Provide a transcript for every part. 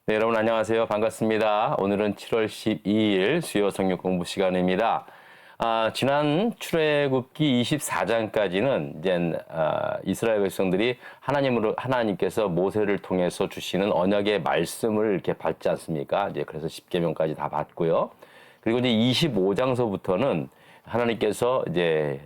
네, 여러분 안녕하세요. 반갑습니다. 오늘은 7월 12일 수요 성경 공부 시간입니다. 지난 출애굽기 24장까지는 이제 이스라엘 백성들이 하나님께서 모세를 통해서 주시는 언약의 말씀을 이렇게 받지 않습니까? 이제 그래서 10계명까지 다 받고요. 그리고 이제 25장서부터는 하나님께서 이제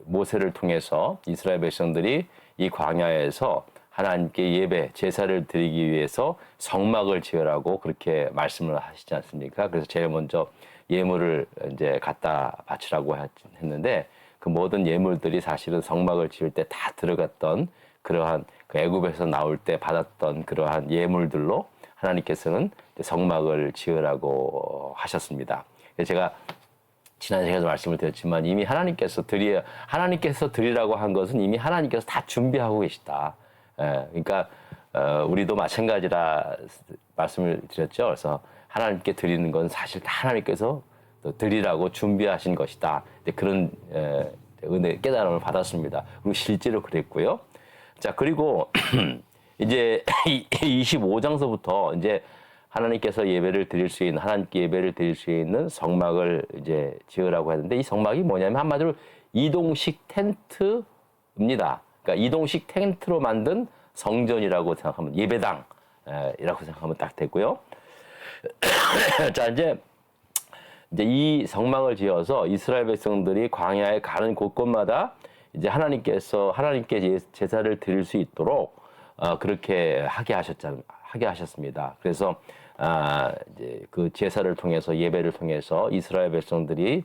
모세를 통해서 이스라엘 백성들이 이 광야에서 하나님께 예배, 제사를 드리기 위해서 성막을 지으라고 그렇게 말씀을 하시지 않습니까? 그래서 제일 먼저 예물을 이제 갖다 바치라고 했는데 그 모든 예물들이 사실은 성막을 지을 때 다 들어갔던 그러한 그 애굽에서 나올 때 받았던 그러한 예물들로 하나님께서는 성막을 지으라고 하셨습니다. 제가 지난 시간에도 말씀을 드렸지만 이미 하나님께서 드리라고 한 것은 이미 하나님께서 다 준비하고 계시다. 그러니까 우리도 마찬가지라 말씀을 드렸죠. 그래서 하나님께 드리는 건 사실 다 하나님께서 드리라고 준비하신 것이다. 그런 은혜 깨달음을 받았습니다. 그리고 실제로 그랬고요. 자, 그리고 이제 25장서부터 이제 하나님께서 하나님께 예배를 드릴 수 있는 성막을 이제 지으라고 했는데 이 성막이 뭐냐면 한마디로 이동식 텐트입니다. 그러니까 이동식 텐트로 만든 성전이라고 생각하면 예배당이라고 생각하면 딱 되고요. 자, 이제 이 성막을 지어서 이스라엘 백성들이 광야에 가는 곳곳마다 이제 하나님께 제사를 드릴 수 있도록 그렇게 하게 하셨습니다. 그래서 이제 그 제사를 통해서 예배를 통해서 이스라엘 백성들이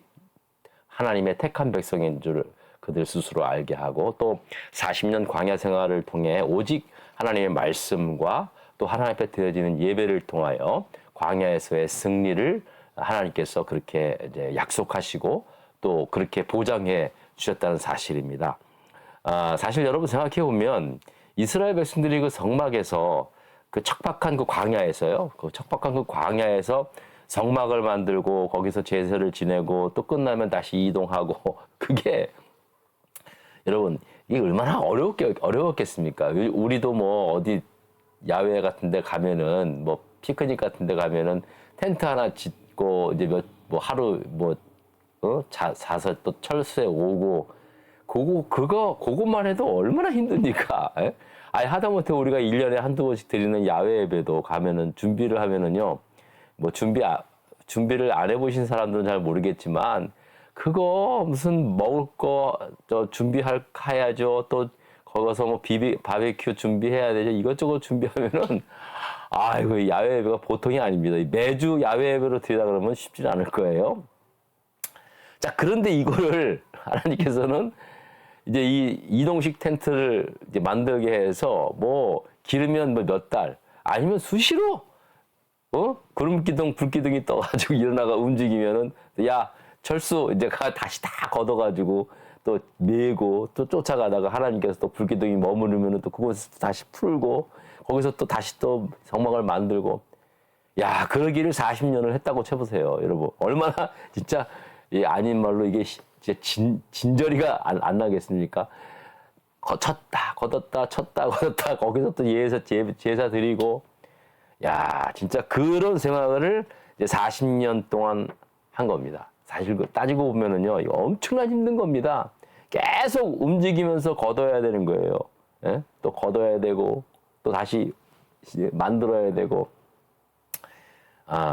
하나님의 택한 백성인 줄 그들 스스로 알게 하고 또 40년 광야 생활을 통해 오직 하나님의 말씀과 또 하나님 앞에 드려지는 예배를 통하여 광야에서의 승리를 하나님께서 그렇게 이제 약속하시고 또 그렇게 보장해 주셨다는 사실입니다. 사실 여러분 생각해 보면 이스라엘 백성들이 그 성막에서 그 척박한 그 광야에서요, 그 척박한 그 광야에서 성막을 만들고 거기서 제사를 지내고 또 끝나면 다시 이동하고 그게 여러분 이게 얼마나 어려웠겠습니까? 우리도 뭐 어디 야외 같은 데 가면은 뭐 피크닉 같은 데 가면은 텐트 하나 짓고 이제 하루 자서 또 철수에 오고 그것만 해도 얼마나 힘듭니까? 에? 아니 하다못해 우리가 1년에 한두 번씩 드리는 야외 예배도 가면은 준비를 하면은요. 뭐 준비를 안 해보신 사람들은 잘 모르겠지만 그거 무슨 먹을 거 준비해야죠. 또 거기서 뭐 바베큐 준비해야 되죠. 이것저것 준비하면은 이거 야외 예배가 보통이 아닙니다. 매주 야외 예배로 드리다 그러면 쉽지 않을 거예요. 자, 그런데 이거를 하나님께서는 이제 이 이동식 텐트를 이제 만들게 해서 뭐 기르면 뭐 몇 달 아니면 수시로 구름기둥 불기둥이 떠가지고 일어나가 움직이면은 야 철수 이제 다시 다 걷어가지고 또 메고 또 쫓아가다가 하나님께서 또 불기둥이 머무르면은 또 그곳에서 다시 풀고 거기서 또 다시 또 성막을 만들고 야 그러기를 40년을 했다고 쳐보세요 여러분 얼마나 진짜 아닌 말로 이게 진짜 진저리가 안 나겠습니까? 쳤다 걷었다 쳤다 걷었다 거기서 또 제사 드리고 야 진짜 그런 생활을 이제 40년 동안 한 겁니다. 사실 따지고 보면은요, 이거 엄청난 힘든 겁니다. 계속 움직이면서 걷어야 되는 거예요. 예? 또 걷어야 되고, 또 다시 만들어야 되고.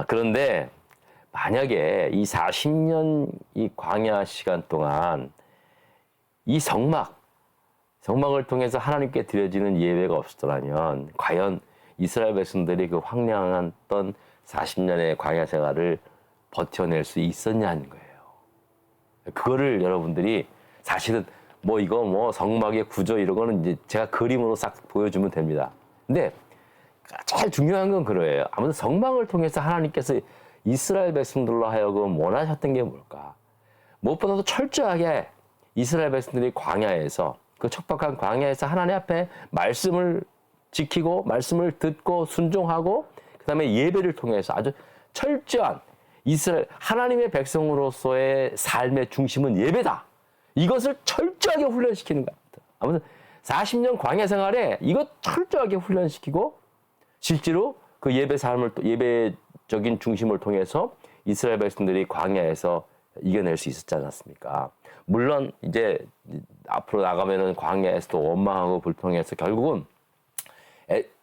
그런데 만약에 이 40년 이 광야 시간 동안 이 성막을 통해서 하나님께 드려지는 예배가 없었더라면, 과연 이스라엘 백성들이 그 황량했던 40년의 광야 생활을 버텨낼 수 있었냐는 거예요. 그거를 여러분들이 사실은 이거 성막의 구조 이런 거는 이제 제가 그림으로 싹 보여주면 됩니다. 근데 제일 중요한 건 그거예요. 아무튼 성막을 통해서 하나님께서 이스라엘 백성들로 하여금 원하셨던 게 뭘까? 무엇보다도 철저하게 이스라엘 백성들이 광야에서 그 척박한 광야에서 하나님 앞에 말씀을 지키고 말씀을 듣고 순종하고 그다음에 예배를 통해서 아주 철저한 이스라엘 하나님의 백성으로서의 삶의 중심은 예배다. 이것을 철저하게 훈련시키는 겁니다. 아무튼 40년 광야 생활에 이것 철저하게 훈련시키고 실제로 그 예배 삶을 예배적인 중심을 통해서 이스라엘 백성들이 광야에서 이겨낼 수 있었지 않았습니까? 물론 이제 앞으로 나가면은 광야에서도 원망하고 불평해서 결국은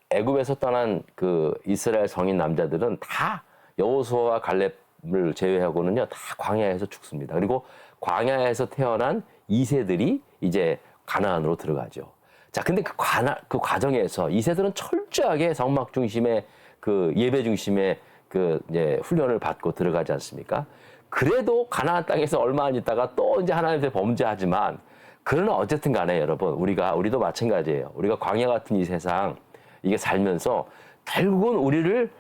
애굽에서 떠난 그 이스라엘 성인 남자들은 다 여호수아와 갈렙을 제외하고는요 다 광야에서 죽습니다. 그리고 광야에서 태어난 2세들이 이제 가나안으로 들어가죠. 자, 근데 그 과정에서 2세들은 철저하게 성막 중심의 그 예배 중심의 그 이제 훈련을 받고 들어가지 않습니까? 그래도 가나안 땅에서 얼마 안 있다가 또 이제 하나님한테 범죄하지만 그러나 어쨌든 간에 여러분 우리도 마찬가지예요. 우리가 광야 같은 이 세상 이게 살면서 결국은 우리를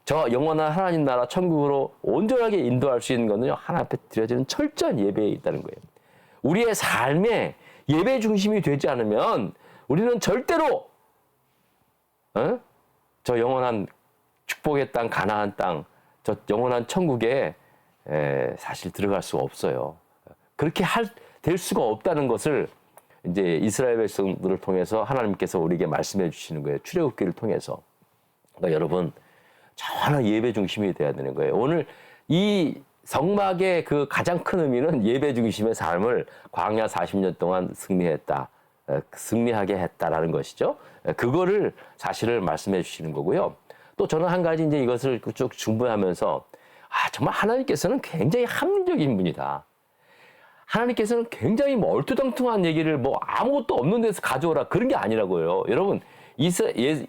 저 영원한 하나님 나라 천국으로 온전하게 인도할 수 있는 것은요 하나님 앞에 드려지는 철저한 예배에 있다는 거예요. 우리의 삶에 예배 중심이 되지 않으면 우리는 절대로 저 영원한 축복의 땅 가나안 땅 저 영원한 천국에 사실 들어갈 수가 없어요. 그렇게 될 수가 없다는 것을 이제 이스라엘 백성들을 통해서 하나님께서 우리에게 말씀해 주시는 거예요. 출애굽기를 통해서. 그러니까 여러분 전혀 예배 중심이 돼야 되는 거예요. 오늘 이 성막의 그 가장 큰 의미는 예배 중심의 삶을 광야 40년 동안 승리하게 했다라는 것이죠. 그거를 사실을 말씀해 주시는 거고요. 또 저는 한 가지 이제 이것을 쭉 중보하면서 정말 하나님께서는 굉장히 합리적인 분이다. 하나님께서는 굉장히 얼토당통한 얘기를 아무것도 없는 데서 가져오라 그런 게 아니라고요. 여러분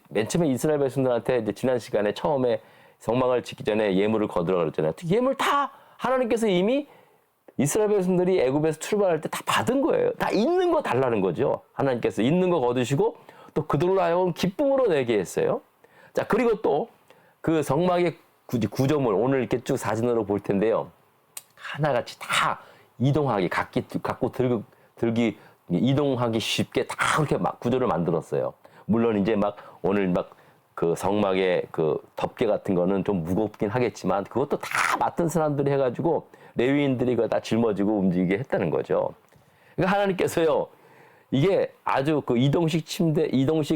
맨 처음에 이스라엘 백성들한테 이제 지난 시간에 처음에 성막을 짓기 전에 예물을 거두라 그랬잖아요. 예물 다 하나님께서 이미 이스라엘 백성들이 애굽에서 출발할 때 다 받은 거예요. 다 있는 거 달라는 거죠. 하나님께서 있는 거 거두시고 또 그들로 하여금 기쁨으로 내게 했어요. 자, 그리고 또 그 성막의 구조물 오늘 이렇게 쭉 사진으로 볼 텐데요. 하나같이 다 이동하기 갖고 들기 이동하기 쉽게 다 그렇게 막 구조를 만들었어요. 물론 이제 오늘 그 성막의 그 덮개 같은 거는 좀 무겁긴 하겠지만 그것도 다 맡은 사람들이 해가지고 레위인들이 그거 다 짊어지고 움직이게 했다는 거죠. 그러니까 하나님께서요 이게 아주 그 이동식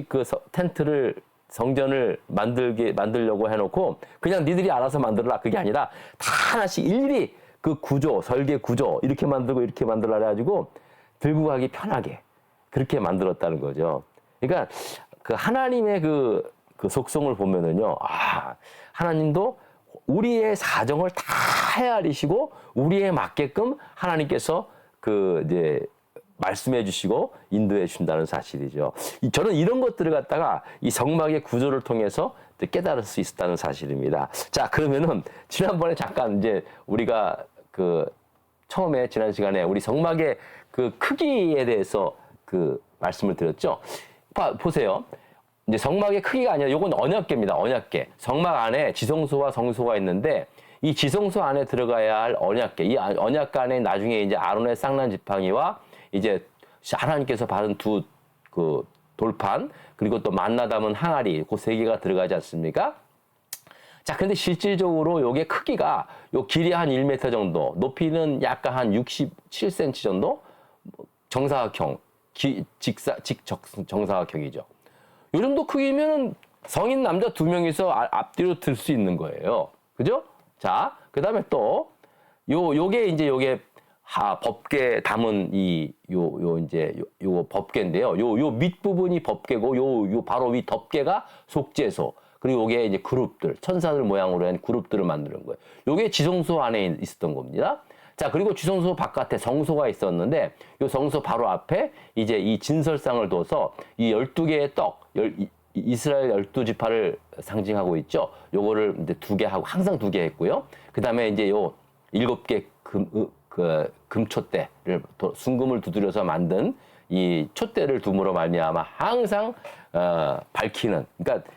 그 텐트를 성전을 만들려고 해놓고 그냥 니들이 알아서 만들어라 그게 아니라 다 하나씩 일일이 그 구조 설계 구조 이렇게 만들고 이렇게 만들라 해가지고 들고 가기 편하게 그렇게 만들었다는 거죠. 그러니까 그 하나님의 그 속성을 보면은요, 하나님도 우리의 사정을 다 헤아리시고 우리에 맞게끔 하나님께서 이제 말씀해 주시고 인도해 주신다는 사실이죠. 저는 이런 것들을 갖다가 이 성막의 구조를 통해서 깨달을 수 있었다는 사실입니다. 자, 그러면은 지난번에 잠깐 이제 우리가 처음에 지난 시간에 우리 성막의 그 크기에 대해서 말씀을 드렸죠. 보세요. 이제 성막의 크기가 아니라 이건 언약궤입니다. 언약궤. 성막 안에 지성소와 성소가 있는데 이 지성소 안에 들어가야 할 언약궤. 이 언약궤 안에 나중에 이제 아론의 쌍난 지팡이와 이제 하나님께서 받은 두 돌판 그리고 또 만나 담은 항아리 그 세 개가 들어가지 않습니까? 자, 근데 실질적으로 요게 크기가 요 길이 한 1m 정도, 높이는 약간 한 67cm 정도, 정사각형, 정사각형이죠. 요 정도 크기면은 성인 남자 2명이서 앞뒤로 들 수 있는 거예요. 그죠? 자, 그 다음에 또, 요게 법궤 담은 요 법궤인데요. 요 밑부분이 법궤고, 바로 위 덮개가 속죄소. 그리고 요게 이제 그룹들, 천사들 모양으로 한 그룹들을 만드는 거예요. 요게 지성소 안에 있었던 겁니다. 자, 그리고 지성소 바깥에 성소가 있었는데, 요 성소 바로 앞에 이제 이 진설상을 둬서 이 12개의 떡, 이스라엘 12지파를 상징하고 있죠. 요거를 이제 2개 하고, 항상 2개 했고요. 그 다음에 이제 요 7개 금촛대를, 순금을 두드려서 만든 이 촛대를 둠으로 말미암아 항상, 밝히는, 그러니까,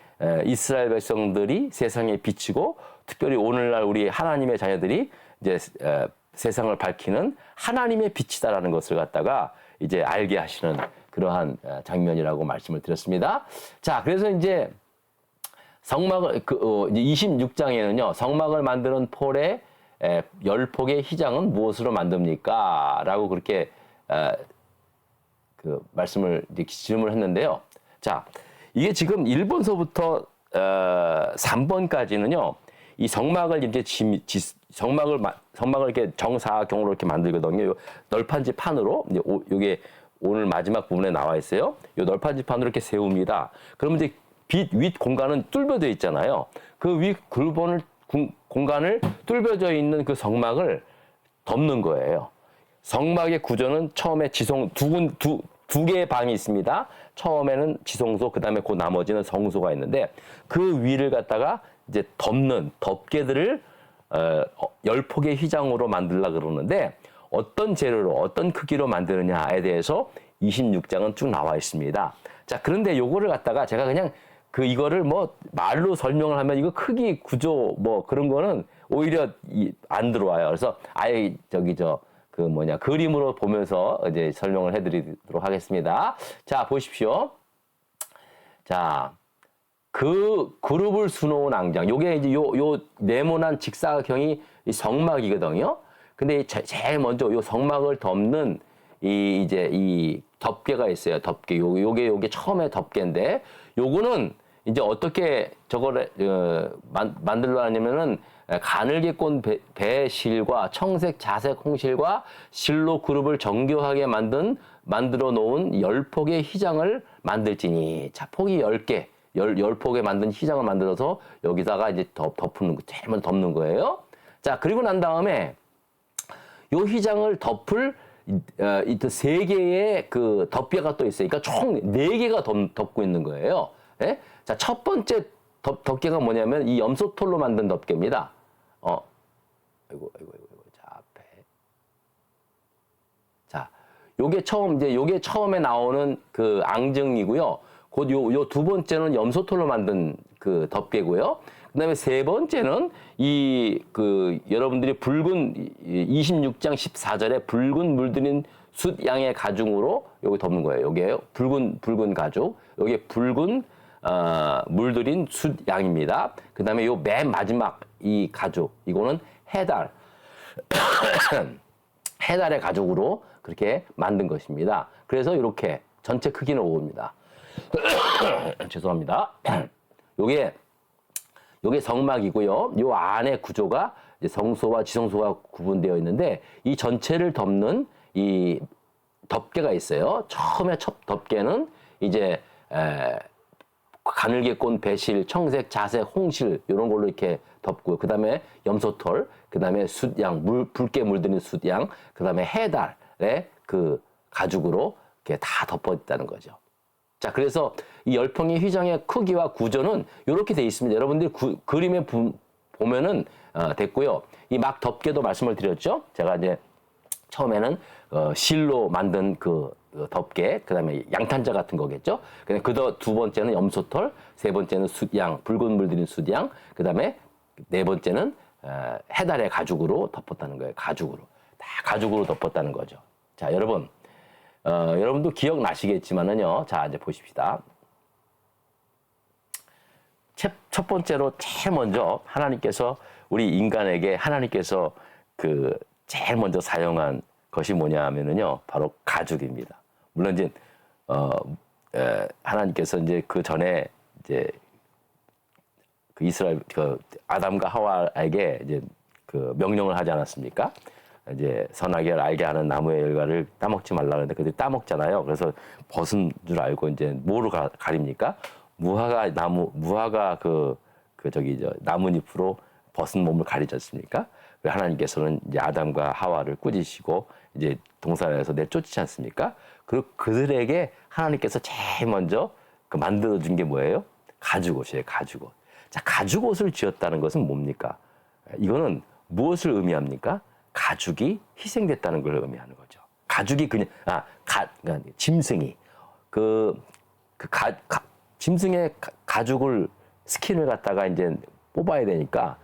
이스라엘 백성들이 세상에 비치고, 특별히 오늘날 우리 하나님의 자녀들이 이제, 세상을 밝히는 하나님의 빛이다라는 것을 갖다가 이제 알게 하시는 그러한 장면이라고 말씀을 드렸습니다. 자, 그래서 이제 성막을, 이제 26장에는요, 성막을 만드는 폴의 10폭의 휘장은 무엇으로 만듭니까? 라고 그렇게, 말씀을, 이제 질문을 했는데요. 자, 이게 지금 1번서부터 3번까지는요. 이 성막을 이제 성막을 이렇게 정사각형으로 이렇게 만들거든요. 요 널판지 판으로 이제 요게 오늘 마지막 부분에 나와 있어요. 요 널판지 판으로 이렇게 세웁니다. 그러면 이제 윗 공간은 뚫려져 있잖아요. 그 윗 공간을 뚫려져 있는 그 성막을 덮는 거예요. 성막의 구조는 처음에 두 개의 방이 있습니다. 처음에는 지성소, 그 다음에 그 나머지는 성소가 있는데 그 위를 갖다가 이제 덮개들을 열폭의 휘장으로 만들려고 그러는데 어떤 재료로 어떤 크기로 만드느냐에 대해서 26장은 쭉 나와 있습니다. 자, 그런데 요거를 갖다가 제가 그냥 이거를 뭐 말로 설명을 하면 이거 크기 구조 뭐 그런 거는 오히려 안 들어와요. 그래서 아예 그림으로 보면서 이제 설명을 해드리도록 하겠습니다. 자, 보십시오. 자, 그 그룹을 수놓은 앙장. 요게 이제 요 네모난 직사각형이 이 성막이거든요. 근데 제일 먼저 요 성막을 덮는 이 덮개가 있어요. 덮개. 요게 처음에 덮개인데 요거는 이제 어떻게 저거를 만들려 하냐면은 가늘게 꼰 배실과 청색 자색 홍실과 실로 그룹을 정교하게 만들어 놓은 10폭의 휘장을 만들지니. 자, 폭이 10개. 10폭에 만든 휘장을 만들어서 여기다가 이제 덮는 거, 제일 먼저 덮는 거예요. 자, 그리고 난 다음에 요 휘장을 덮을 세 개의 그 덮개가 또 있어요. 그러니까 총 4개가 덮고 있는 거예요. 예? 자, 첫 번째 덮개가 뭐냐면 이 염소털로 만든 덮개입니다. 아이고. 자, 앞에. 자, 요게 처음에 나오는 그 앙증이고요. 곧 요 두 번째는 염소털로 만든 그 덮개고요. 그다음에 세 번째는 여러분들이 붉은 26장 14절에 붉은 물들인 숫양의 가죽으로 여기 덮는 거예요. 요게 붉은 가죽. 요게 붉은 물들인 숫양입니다. 그다음에 요 맨 마지막 이 가죽. 이거는 해달의 가죽으로 그렇게 만든 것입니다. 그래서 이렇게 전체 크기는 5입니다. 죄송합니다. 요게 성막이고요. 요 안에 구조가 이제 성소와 지성소가 구분되어 있는데 이 전체를 덮는 이 덮개가 있어요. 처음에 첫 덮개는 이제 가늘게 꼰 배실, 청색, 자색, 홍실 이런 걸로 이렇게 덮고 그다음에 염소털, 그다음에 숫양, 붉게 물드는 숫양, 그다음에 해달의 그 가죽으로 이렇게 다 덮어 있다는 거죠. 자, 그래서 이 열평의 휘장의 크기와 구조는 이렇게 돼 있습니다. 여러분들이 그림에 보면은 됐고요. 이 막 덮개도 말씀을 드렸죠. 제가 이제 처음에는 실로 만든 그 덮개, 그다음에 양탄자 같은 거겠죠. 그 두 번째는 염소털, 세 번째는 숫양, 붉은 물들인 숫양, 그다음에 네 번째는 해달의 가죽으로 덮었다는 거예요. 가죽으로 다 가죽으로 덮었다는 거죠. 자, 여러분. 여러분도 기억나시겠지만은요. 자, 이제 보십시다. 첫 번째로 제일 먼저 우리 인간에게 하나님께서 제일 먼저 사용한 것이 뭐냐 하면은요. 바로 가죽입니다. 물론 이제, 하나님께서 이제 그 전에 이제 아담과 하와에게 이제 명령을 하지 않았습니까? 이제 선악을 알게 하는 나무의 열과를 따먹지 말라 그러는데 그들이 따먹잖아요. 그래서 벗은 줄 알고 이제 뭐로 가립니까? 무화과 나뭇잎으로 벗은 몸을 가리지 않습니까? 하나님께서는 이제 아담과 하와를 꾸짖으시고 이제 동산에서 내쫓지 않습니까? 그리고 그들에게 하나님께서 제일 먼저 만들어 준 게 뭐예요? 가죽옷이에요. 가죽옷. 자, 가죽옷을 지었다는 것은 뭡니까? 이거는 무엇을 의미합니까? 가죽이 희생됐다는 걸 의미하는 거죠. 가죽이 짐승이 짐승의 가죽을 스킨을 갖다가 이제 뽑아야 되니까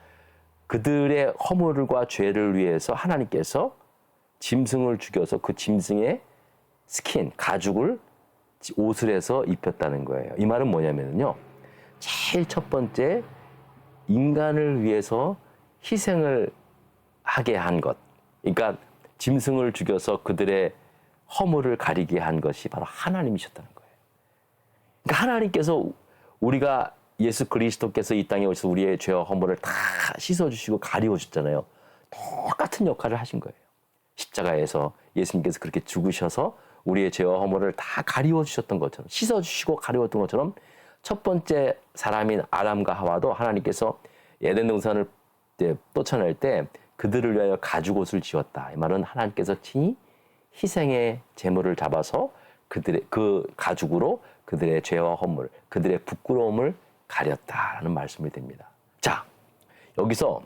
그들의 허물과 죄를 위해서 하나님께서 짐승을 죽여서 그 짐승의 스킨, 가죽을 옷을 해서 입혔다는 거예요. 이 말은 뭐냐면요. 제일 첫 번째 인간을 위해서 희생을 하게 한 것. 그러니까 짐승을 죽여서 그들의 허물을 가리게 한 것이 바로 하나님이셨다는 거예요. 그러니까 하나님께서 우리가 예수 그리스도께서 이 땅에 오셔서 우리의 죄와 허물을 다 씻어주시고 가리워주잖아요. 똑같은 역할을 하신 거예요. 십자가에서 예수님께서 그렇게 죽으셔서 우리의 죄와 허물을 다 가리워주셨던 것처럼, 씻어주시고 가리웠던 것처럼, 첫 번째 사람인 아담과 하와도 하나님께서 에덴 동산을 쫓아낼 때 그들을 위하여 가죽옷을 지었다. 이 말은 하나님께서 친히 희생의 제물을 잡아서 그들의 그 가죽으로 그들의 죄와 허물, 그들의 부끄러움을 가렸다라는 말씀이 됩니다. 자, 여기서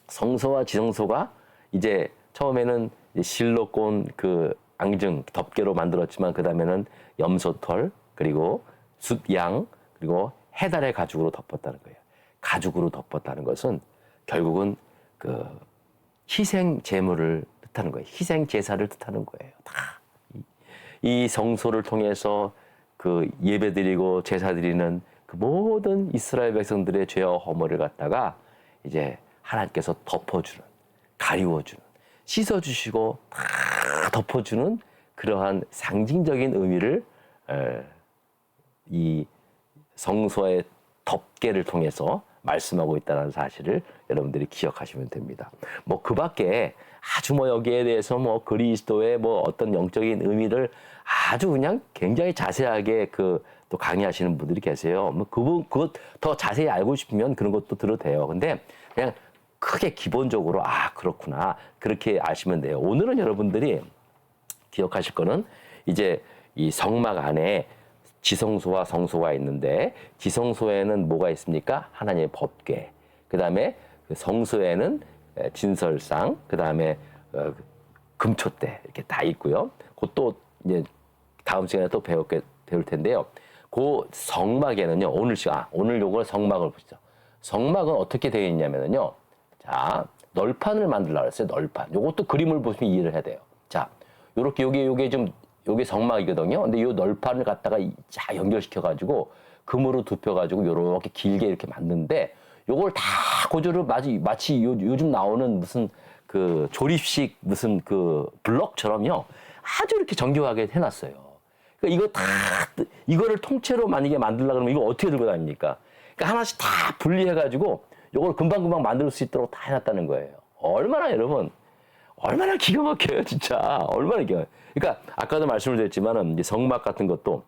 성소와 지성소가 이제 처음에는 실로꼰 그 앙증 덮개로 만들었지만 그 다음에는 염소털 그리고 숫양 그리고 해달의 가죽으로 덮었다는 거예요. 가죽으로 덮었다는 것은 결국은 그 희생 제물을 뜻하는 거예요. 희생 제사를 뜻하는 거예요. 다 이 성소를 통해서 그 예배드리고 제사드리는 그 모든 이스라엘 백성들의 죄와 허물을 갖다가 이제 하나님께서 덮어주는, 가리워주는, 씻어주시고 다 덮어주는 그러한 상징적인 의미를 이 성소의 덮개를 통해서 말씀하고 있다는 사실을 여러분들이 기억하시면 됩니다. 뭐 그 밖에 아주 뭐 여기에 대해서 뭐 그리스도의 뭐 어떤 영적인 의미를 아주 그냥 굉장히 자세하게 그 또 강의하시는 분들이 계세요. 뭐 그것 더 자세히 알고 싶으면 그런 것도 들어도 돼요. 근데 그냥 크게 기본적으로 아 그렇구나 그렇게 아시면 돼요. 오늘은 여러분들이 기억하실 거는 이제 이 성막 안에 지성소와 성소가 있는데 지성소에는 뭐가 있습니까? 하나님의 법궤. 그다음에 성소에는 진설상, 그다음에 금초대 이렇게 다 있고요. 그것도 이제 다음 시간에 또 배울 텐데요. 그 성막에는요. 오늘 요걸 성막을 보시죠. 성막은 어떻게 되어 있냐면요. 자, 널판을 만들려고 했어요. 널판. 요것도 그림을 보시면 이해를 해야 돼요. 자, 요렇게 요게 성막이거든요. 근데 요 널판을 갖다가 쫙 연결시켜가지고 금으로 눕혀가지고 요렇게 길게 이렇게 만드는데 요걸 다 고조를 마치 요즘 나오는 무슨 그 조립식 무슨 그 블럭처럼요. 아주 이렇게 정교하게 해놨어요. 그러니까 이거를 통째로 만약에 만들려고 그러면 이거 어떻게 들고 다닙니까? 그러니까 하나씩 다 분리해가지고 요걸 금방금방 만들 수 있도록 다 해놨다는 거예요. 얼마나 기가 막혀요, 진짜. 얼마나 기가 막혀요. 그러니까 아까도 말씀을 드렸지만은 이제 성막 같은 것도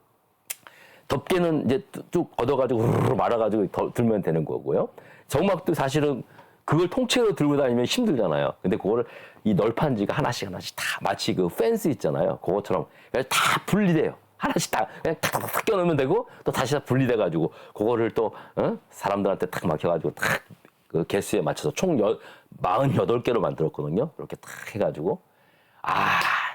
덮개는 이제 쭉 걷어가지고 후루룩 말아가지고 들면 되는 거고요. 성막도 사실은 그걸 통째로 들고 다니면 힘들잖아요. 근데 그거를 이 널판지가 하나씩 다 마치 그 펜스 있잖아요. 그것처럼 다 분리돼요. 하나씩 다 그냥 탁탁탁 껴놓으면 되고 또 다시 다 분리돼가지고 그거를 또 사람들한테 탁 막혀가지고 탁 그 개수에 맞춰서 총 48개로 만들었거든요. 이렇게 탁 해가지고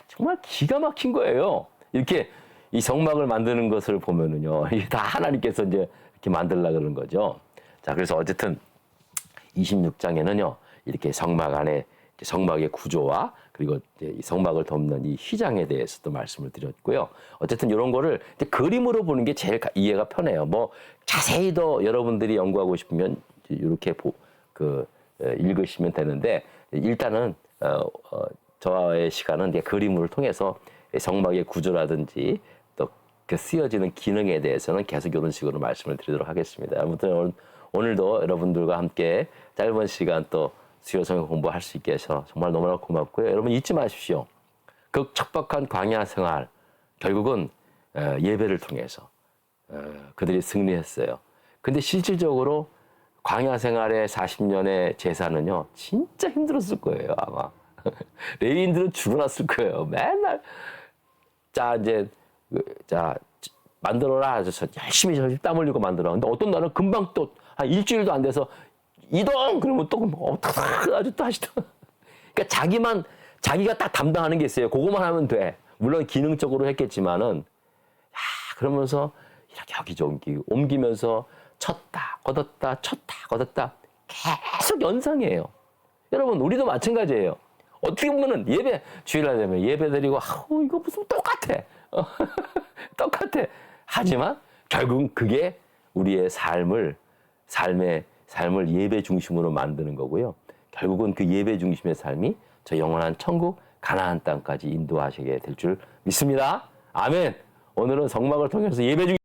정말 기가 막힌 거예요. 이렇게 이 성막을 만드는 것을 보면은요, 이게 다 하나님께서 이제 이렇게 만들라 그러는 거죠. 자, 그래서 어쨌든 26장에는요, 이렇게 성막 안에 성막의 구조와 그리고 이제 이 성막을 덮는 이 휘장에 대해서도 말씀을 드렸고요. 어쨌든 이런 거를 이제 그림으로 보는 게 제일 이해가 편해요. 뭐 자세히 더 여러분들이 연구하고 싶으면 이렇게 읽으시면 되는데 일단은 저의 시간은 이제 그림을 통해서 성막의 구조라든지 또 그 쓰여지는 기능에 대해서는 계속 이런 식으로 말씀을 드리도록 하겠습니다. 아무튼 오늘도 여러분들과 함께 짧은 시간 또 수요 성경 공부할 수 있게 해서 정말 너무나 고맙고요. 여러분 잊지 마십시오. 그 척박한 광야 생활 결국은 예배를 통해서 그들이 승리했어요. 근데 실질적으로 광야 생활의 40년의 제사는요 진짜 힘들었을 거예요 아마. 레위인들은 죽어났을 거예요. 맨날 만들어라. 열심히 땀 흘리고 만들어. 근데 어떤 날은 금방 또 한 일주일도 안 돼서 이동 그러면 또 아주 또 하시더. 그러니까 자기가 딱 담당하는 게 있어요. 그거만 하면 돼. 물론 기능적으로 했겠지만은 그러면서 이렇게 여기저기 옮기면서 쳤다 걷었다 쳤다 걷었다 계속 연상이에요. 여러분 우리도 마찬가지예요. 어떻게 보면은 주일날 되면 예배 드리고 이거 무슨 똑같아. 똑같아. 하지만 결국은 그게 우리의 삶을 예배 중심으로 만드는 거고요. 결국은 그 예배 중심의 삶이 저 영원한 천국 가나안 땅까지 인도하시게 될 줄 믿습니다. 아멘. 오늘은 성막을 통해서 예배 중심